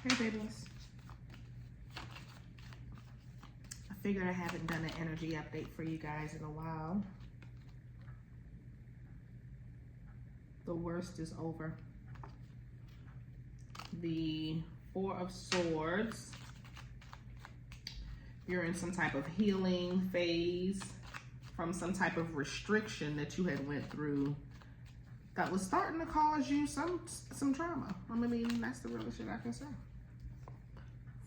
Hey, babies. I figured I haven't done an energy update for you guys in a while. The worst is over. The Four of Swords. You're in some type of healing phase from some type of restriction that you had went through that was starting to cause you some trauma. I mean, that's the real shit I can say.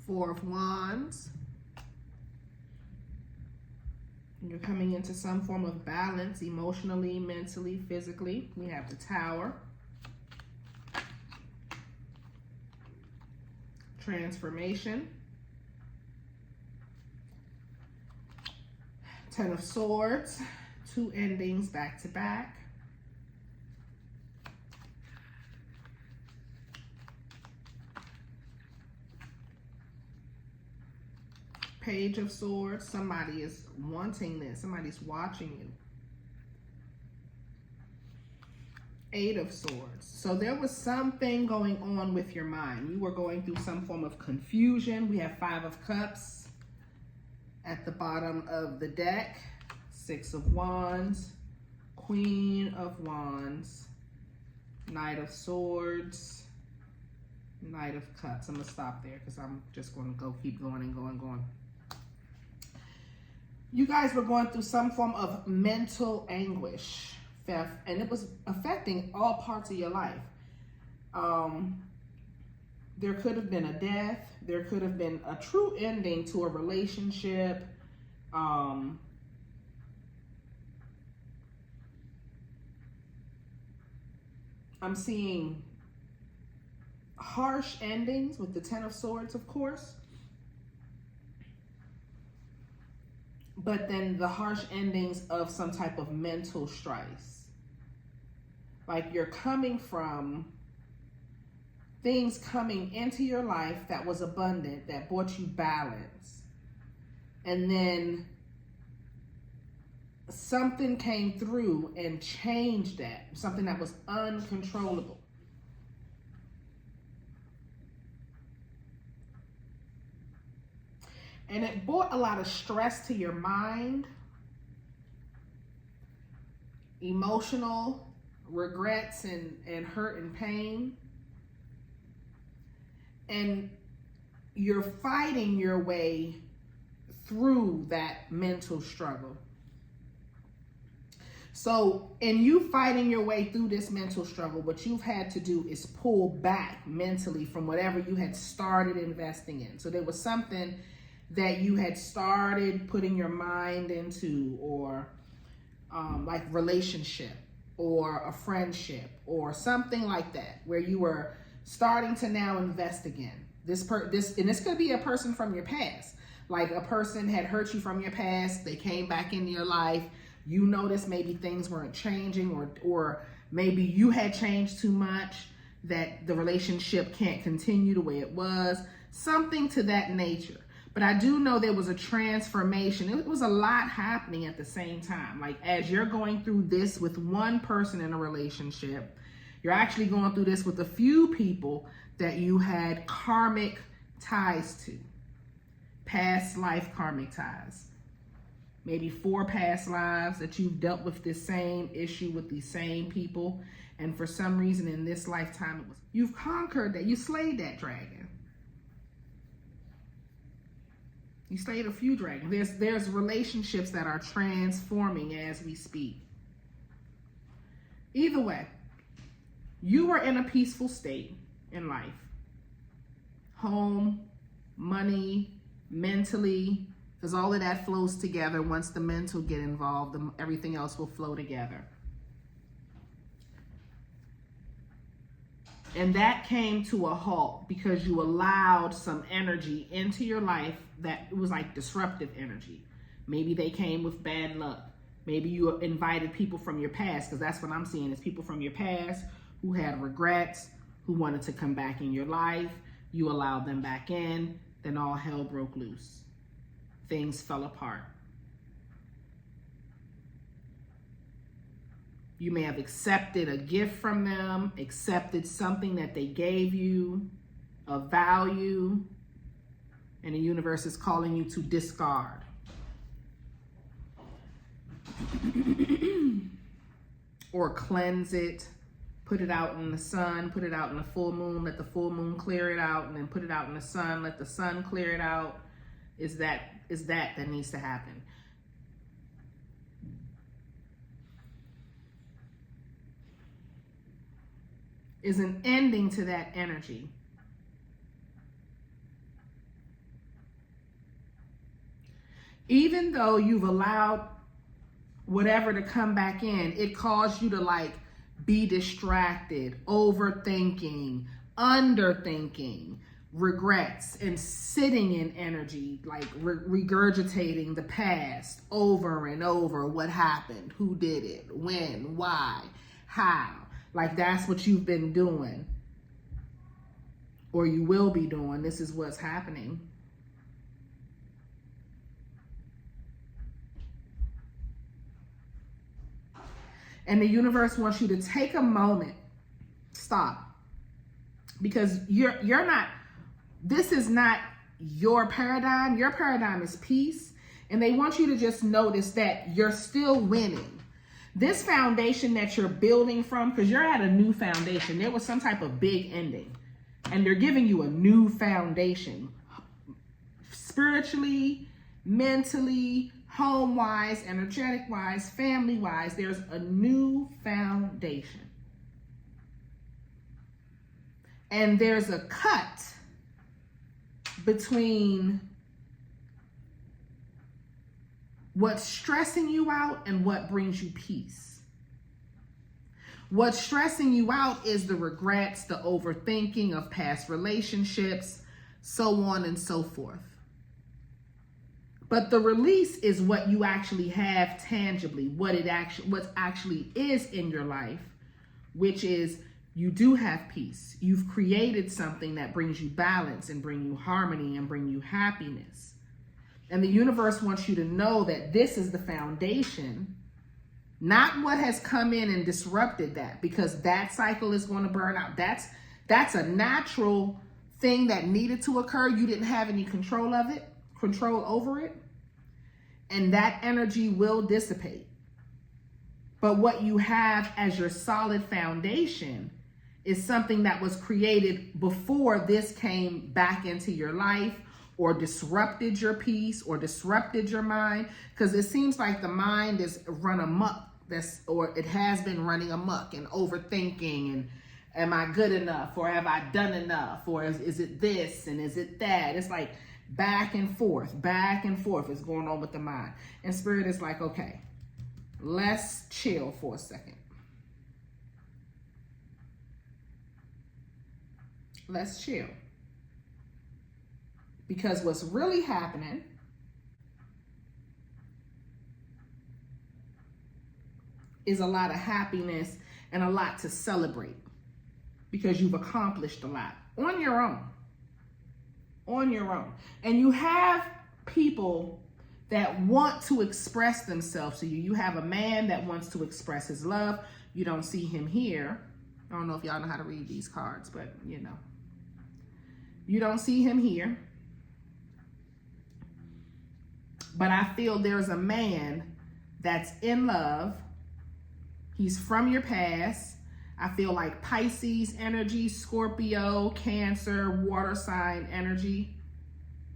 Four of Wands. You're coming into some form of balance emotionally, mentally, physically. We have the Tower. Transformation. Ten of Swords. Two endings back to back. Page of Swords. Somebody is wanting this. Somebody's watching you. Eight of Swords. So there was something going on with your mind. You were going through some form of confusion. We have Five of Cups at the bottom of the deck. Six of Wands. Queen of Wands. Knight of Swords. Knight of Cups. I'm going to stop there because I'm just going to keep going and going. You guys were going through some form of mental anguish, and it was affecting all parts of your life. There could have been a death. There could have been a true ending to a relationship. I'm seeing harsh endings with the Ten of Swords, of course. But then the harsh endings of some type of mental strife. Like you're coming from things coming into your life that was abundant, that brought you balance. And then something came through and changed that, something that was uncontrollable. And it brought a lot of stress to your mind, emotional regrets and hurt and pain. And you're fighting your way through that mental struggle. So in you fighting your way through this mental struggle, what you've had to do is pull back mentally from whatever you had started investing in. So there was something that you had started putting your mind into, or like relationship or a friendship or something like that, where you were starting to now invest again. This could be a person from your past. Like a person had hurt you from your past, they came back into your life, you noticed maybe things weren't changing, or maybe you had changed too much that the relationship can't continue the way it was, something to that nature. But I do know there was a transformation. It was a lot happening at the same time. Like as you're going through this with one person in a relationship, you're actually going through this with a few people that you had karmic ties to. Past life karmic ties. Maybe 4 past lives that you've dealt with this same issue with these same people. And for some reason in this lifetime, you've conquered that. You slayed that dragon. You slayed a few dragons. There's relationships that are transforming as we speak. Either way, you are in a peaceful state in life. Home, money, mentally, because all of that flows together. Once the mental get involved, everything else will flow together. And that came to a halt because you allowed some energy into your life that was like disruptive energy. Maybe they came with bad luck. Maybe you invited people from your past, because that's what I'm seeing is people from your past who had regrets, who wanted to come back in your life. You allowed them back in, then all hell broke loose. Things fell apart. You may have accepted a gift from them, accepted something that they gave you, of value, and the universe is calling you to discard. Or cleanse it, put it out in the sun, put it out in the full moon, let the full moon clear it out, and then put it out in the sun, let the sun clear it out. Is that needs to happen. Is an ending to that energy. Even though you've allowed whatever to come back in, it caused you to like be distracted, overthinking, underthinking, regrets, and sitting in energy, like regurgitating the past over and over. What happened? Who did it? When? Why? How? Like that's what you've been doing, or you will be doing. This is what's happening. And the universe wants you to take a moment, stop, because you're not, this is not your paradigm. Your paradigm is peace. And they want you to just notice that you're still winning. This foundation that you're building from, because you're at a new foundation, there was some type of big ending, and they're giving you a new foundation, spiritually, mentally, home-wise, energetic-wise, family-wise. There's a new foundation. And there's a cut between what's stressing you out and what brings you peace. What's stressing you out is the regrets, the overthinking of past relationships, so on and so forth. But the release is what you actually have tangibly, what actually is in your life, which is you do have peace. You've created something that brings you balance and bring you harmony and bring you happiness. And the universe wants you to know that this is the foundation, not what has come in and disrupted that, because that cycle is going to burn out. That's a natural thing that needed to occur. You didn't have any control over it, and that energy will dissipate. But what you have as your solid foundation is something that was created before this came back into your life, or disrupted your peace, or disrupted your mind, because it seems like the mind is run amok, or it has been running amok and overthinking, and am I good enough, or have I done enough, or is it this and is it that? It's like back and forth is going on with the mind. And spirit is like, okay, let's chill for a second. Let's chill. Because what's really happening is a lot of happiness and a lot to celebrate, because you've accomplished a lot on your own. And you have people that want to express themselves to you. You have a man that wants to express his love. You don't see him here. I don't know if y'all know how to read these cards, but you know. You don't see him here. But I feel there's a man that's in love. He's from your past. I feel like Pisces energy, Scorpio, Cancer, water sign energy,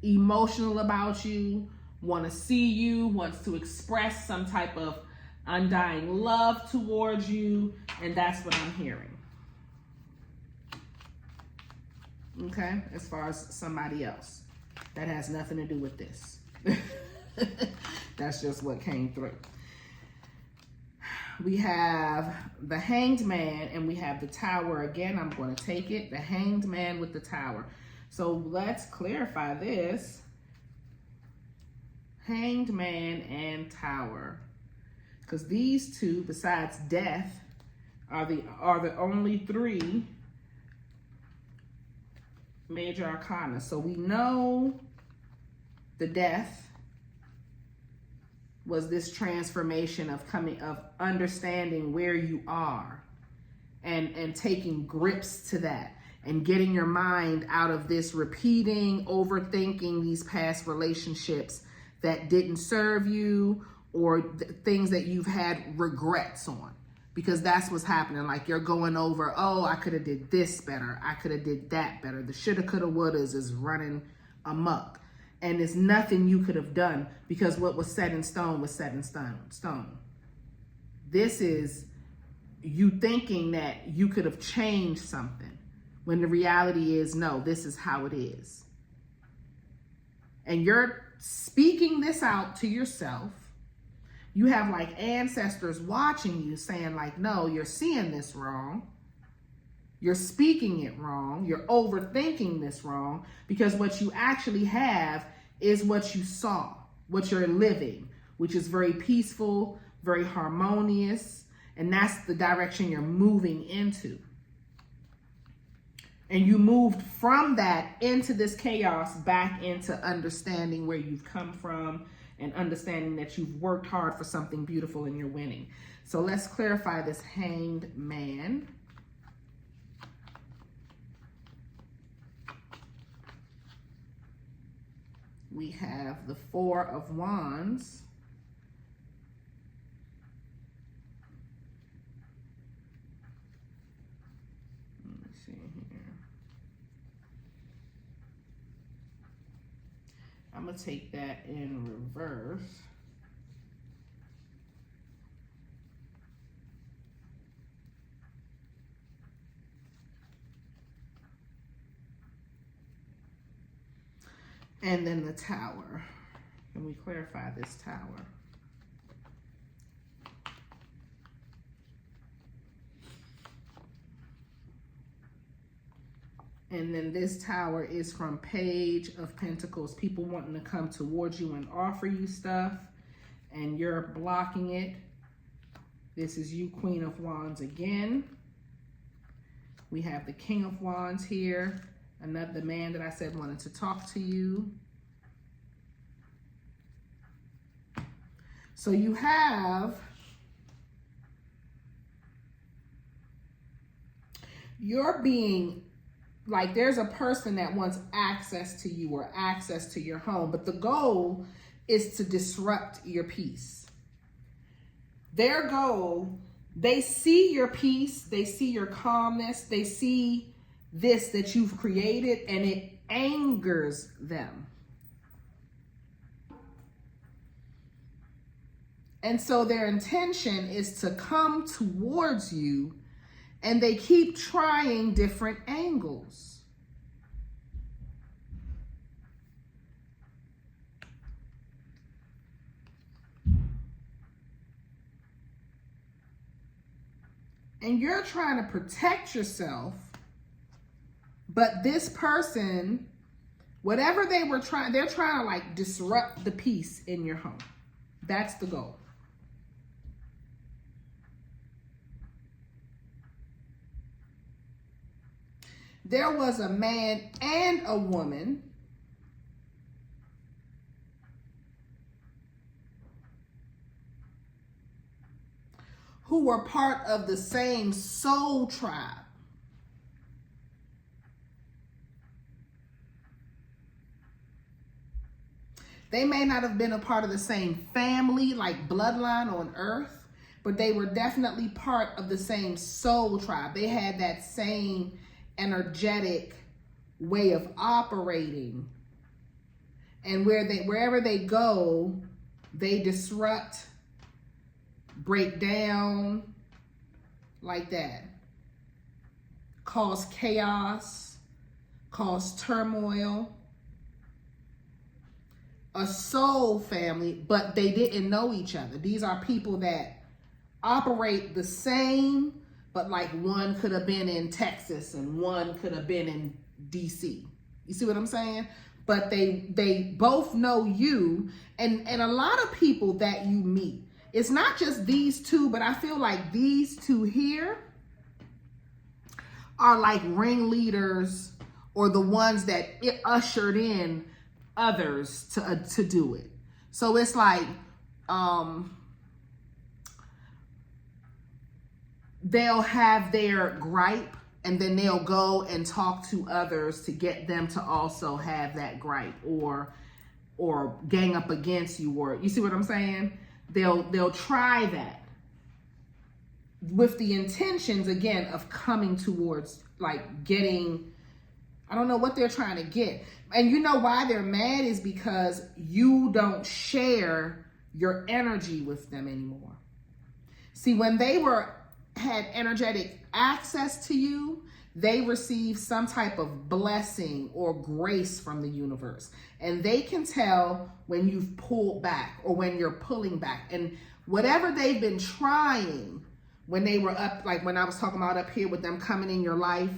emotional about you, want to see you, wants to express some type of undying love towards you, and that's what I'm hearing. Okay, as far as somebody else, that has nothing to do with this. That's just what came through. We have the Hanged Man and we have the Tower. Again, I'm going to take it. The Hanged Man with the Tower. So let's clarify this. Hanged Man and Tower. Because these two, besides death, are the only three major arcana. So we know the death was this transformation of understanding where you are and taking grips to that. and getting your mind out of this repeating, overthinking these past relationships that didn't serve you, or things that you've had regrets on, because that's what's happening. Like you're going over, oh, I could have did this better. I could have did that better. The shoulda, coulda, wouldas is running amok. And there's nothing you could have done, because what was set in stone was set in stone. This is you thinking that you could have changed something, when the reality is, no, this is how it is. And you're speaking this out to yourself. You have like ancestors watching you saying like, no, you're seeing this wrong. You're speaking it wrong. You're overthinking this wrong, because what you actually have is what you saw, what you're living, which is very peaceful, very harmonious, and that's the direction you're moving into. And you moved from that into this chaos back into understanding where you've come from and understanding that you've worked hard for something beautiful and you're winning. So let's clarify this Hanged Man. We have the Four of Wands. Let me see here. I'm going to take that in reverse. And then the Tower. Can we clarify this Tower? And then this Tower is from Page of Pentacles. People wanting to come towards you and offer you stuff, and you're blocking it. This is you, Queen of Wands again. We have the King of Wands here. Another man that I said wanted to talk to you. So you have you're being like, there's a person that wants access to you or access to your home, but the goal is to disrupt your peace. Their goal, they see your peace, they see your calmness, they see this that you've created, and it angers them. And so their intention is to come towards you, and they keep trying different angles. And you're trying to protect yourself. But this person, whatever they were trying, they're trying to like disrupt the peace in your home. That's the goal. There was a man and a woman who were part of the same soul tribe. They may not have been a part of the same family, like bloodline on earth, but they were definitely part of the same soul tribe. They had that same energetic way of operating. And wherever they go, they disrupt, break down, like that. Cause chaos, cause turmoil. A soul family, but they didn't know each other. These are people that operate the same, but like one could have been in Texas and one could have been in DC. You see what I'm saying? But they both know you, and a lot of people that you meet. It's not just these two, but I feel like these two here are like ringleaders, or the ones that it ushered in others to do it. So it's like they'll have their gripe and then they'll go and talk to others to get them to also have that gripe or gang up against you, or you see what I'm saying? They'll try that with the intentions, again, of coming towards, like, getting, I don't know what they're trying to get. And you know why they're mad is because you don't share your energy with them anymore. See, when they had energetic access to you, they received some type of blessing or grace from the universe. And they can tell when you've pulled back or when you're pulling back. And whatever they've been trying when they were up, like when I was talking about up here with them coming in your life,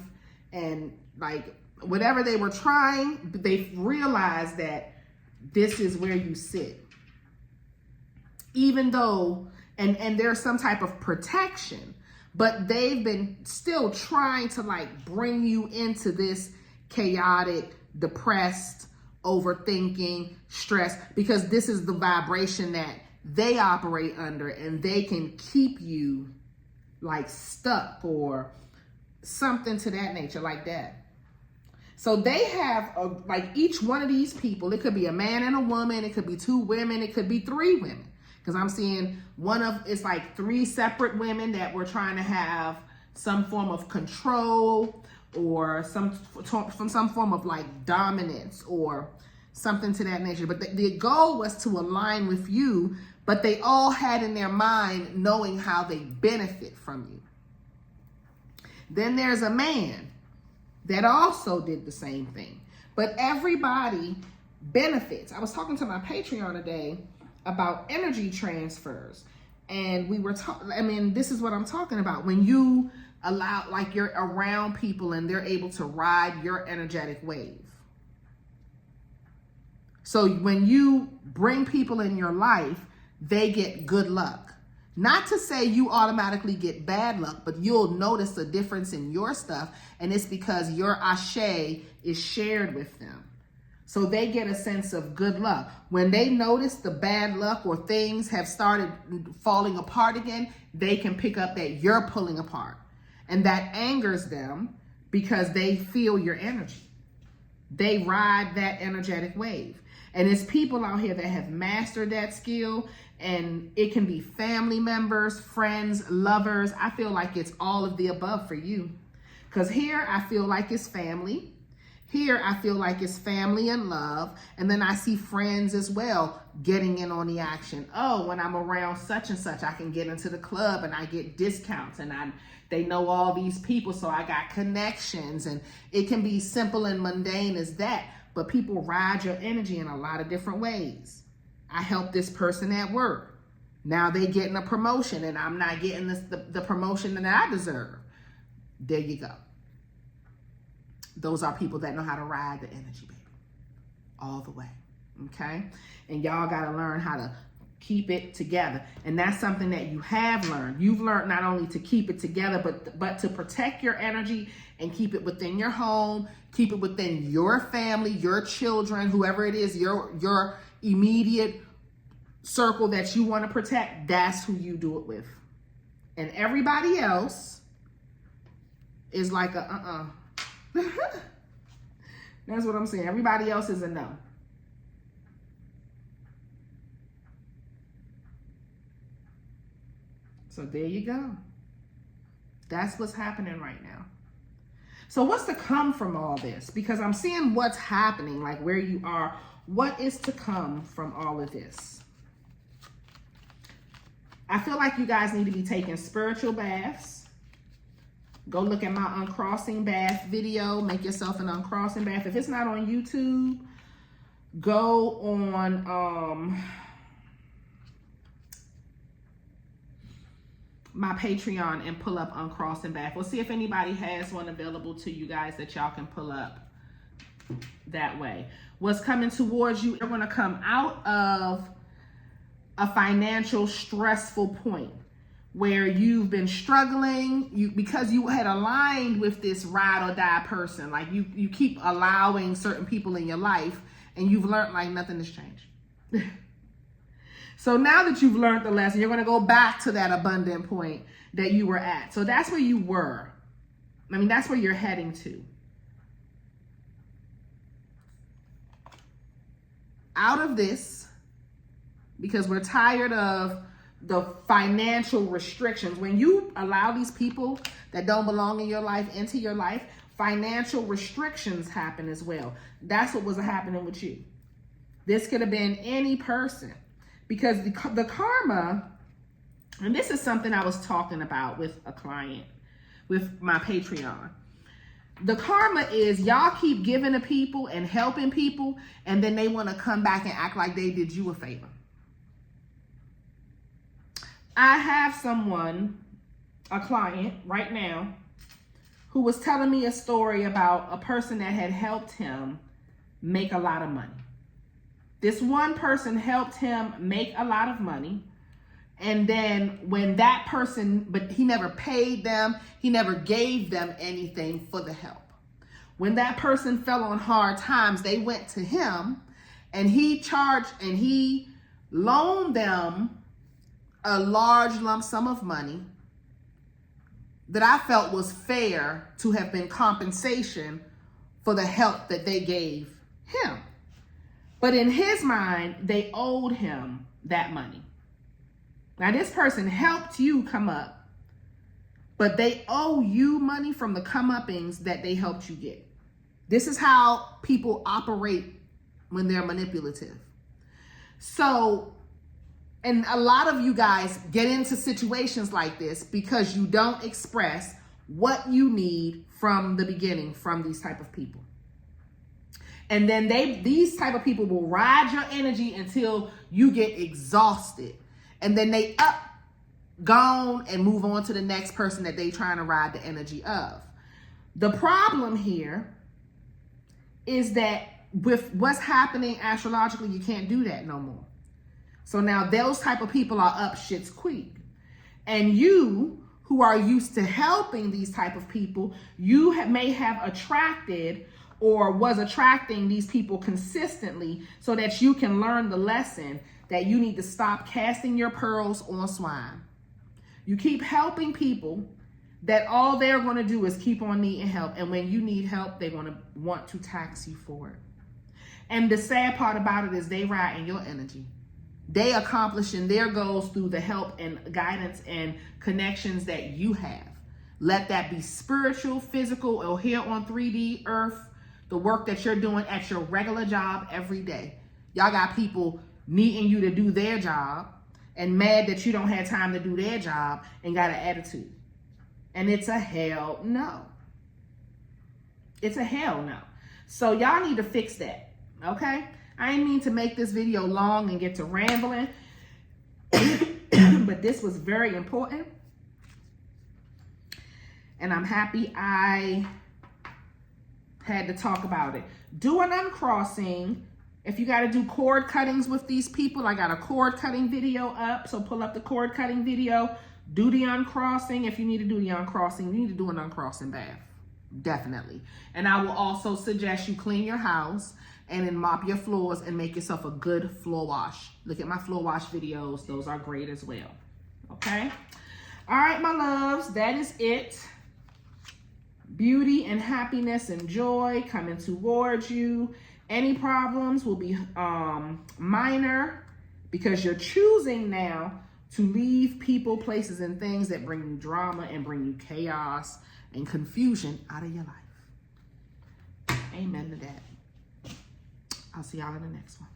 and like whatever they were trying, they realized that this is where you sit. Even though, and there's some type of protection, but they've been still trying to like bring you into this chaotic, depressed, overthinking, stress, because this is the vibration that they operate under, and they can keep you like stuck or something to that nature like that. So they have like each one of these people, it could be a man and a woman, it could be 2 women, it could be 3 women. Because I'm seeing it's like 3 separate women that were trying to have some form of control or some form of like dominance or something to that nature. But the goal was to align with you, but they all had in their mind knowing how they benefit from you. Then there's a man that also did the same thing, but everybody benefits. I was talking to my Patreon today about energy transfers, and we were this is what I'm talking about. When you allow, like, you're around people and they're able to ride your energetic wave. So when you bring people in your life, they get good luck. Not to say you automatically get bad luck, but you'll notice a difference in your stuff, and it's because your ashe is shared with them. So they get a sense of good luck. When they notice the bad luck or things have started falling apart again, they can pick up that you're pulling apart. And that angers them because they feel your energy. They ride that energetic wave. And it's people out here that have mastered that skill, and it can be family members, friends, lovers. I feel like it's all of the above for you. Because here I feel like it's family. Here, I feel like it's family and love. And then I see friends as well getting in on the action. Oh, when I'm around such and such, I can get into the club and I get discounts, and they know all these people, so I got connections. And it can be simple and mundane as that, but people ride your energy in a lot of different ways. I help this person at work. Now they getting a promotion, and I'm not getting the promotion that I deserve. There you go. Those are people that know how to ride the energy, baby, all the way, okay? And y'all got to learn how to keep it together. And that's something that you have learned. You've learned not only to keep it together, but to protect your energy and keep it within your home, keep it within your family, your children, whoever it is, your immediate circle that you want to protect. That's who you do it with. And everybody else is like a That's what I'm saying. Everybody else is a no. So there you go. That's what's happening right now. So what's to come from all this? Because I'm seeing what's happening, like where you are. What is to come from all of this? I feel like you guys need to be taking spiritual baths. Go look at my uncrossing bath video. Make yourself an uncrossing bath. If it's not on YouTube, go on my Patreon and pull up uncrossing bath. We'll see if anybody has one available to you guys that y'all can pull up that way. What's coming towards you, you're going to come out of a financial stressful point where you've been struggling, because you had aligned with this ride or die person. Like you keep allowing certain people in your life, and you've learned like nothing has changed. So now that you've learned the lesson, you're going to go back to that abundant point that you were at. So that's where you were. I mean, that's where you're heading to. Out of this, because we're tired of the financial restrictions. When you allow these people that don't belong in your life into your life, financial restrictions happen as well. That's what was happening with you. This could have been any person, because the karma, and this is something I was talking about with a client, with my Patreon. The karma is y'all keep giving to people and helping people, and then they want to come back and act like they did you a favor. I have a client right now, who was telling me a story about a person that had helped him make a lot of money. This one person helped him make a lot of money. And then when that person, but he never paid them, he never gave them anything for the help. When that person fell on hard times, they went to him, and he loaned them a large lump sum of money that I felt was fair to have been compensation for the help that they gave him. But in his mind, they owed him that money. Now, this person helped you come up, but they owe you money from the come-uppings that they helped you get. This is how people operate when they're manipulative. So, and a lot of you guys get into situations like this because you don't express what you need from the beginning from these type of people. And then these type of people will ride your energy until you get exhausted. And then they gone and move on to the next person that they trying to ride the energy of. The problem here is that with what's happening astrologically, you can't do that no more. So now those type of people are up shit's creek. And you, who are used to helping these type of people, you may have attracted or was attracting these people consistently so that you can learn the lesson that you need to stop casting your pearls on swine. You keep helping people that all they're going to do is keep on needing help. And when you need help, they're going to want to tax you for it. And the sad part about it is they ride in your energy. They accomplishing their goals through the help and guidance and connections that you have. Let that be spiritual, physical, or here on 3D earth, the work that you're doing at your regular job every day. Y'all got people needing you to do their job and mad that you don't have time to do their job and got an attitude. And it's a hell no. It's a hell no. So y'all need to fix that, okay? I didn't mean to make this video long and get to rambling, but this was very important. And I'm happy I had to talk about it. Do an uncrossing. If you got to do cord cuttings with these people, I got a cord cutting video up. So pull up the cord cutting video. Do the uncrossing. If you need to do the uncrossing, you need to do an uncrossing bath. Definitely. And I will also suggest you clean your house and then mop your floors and make yourself a good floor wash. Look at my floor wash videos. Those are great as well. Okay? All right, my loves. That is it. Beauty and happiness and joy coming towards you. Any problems will be minor because you're choosing now to leave people, places, and things that bring you drama and bring you chaos and confusion out of your life. Amen to that. I'll see y'all in the next one.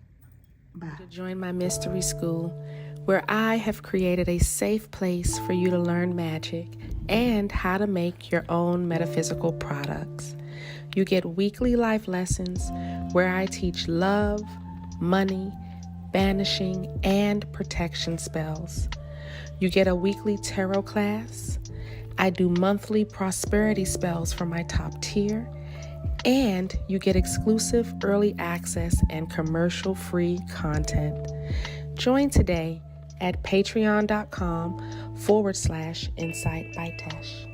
Bye. To join my mystery school, where I have created a safe place for you to learn magic and how to make your own metaphysical products. You get weekly life lessons where I teach love, money, banishing, and protection spells. You get a weekly tarot class. I do monthly prosperity spells for my top tier. And you get exclusive early access and commercial-free content. Join today at patreon.com/Insight by Tesh.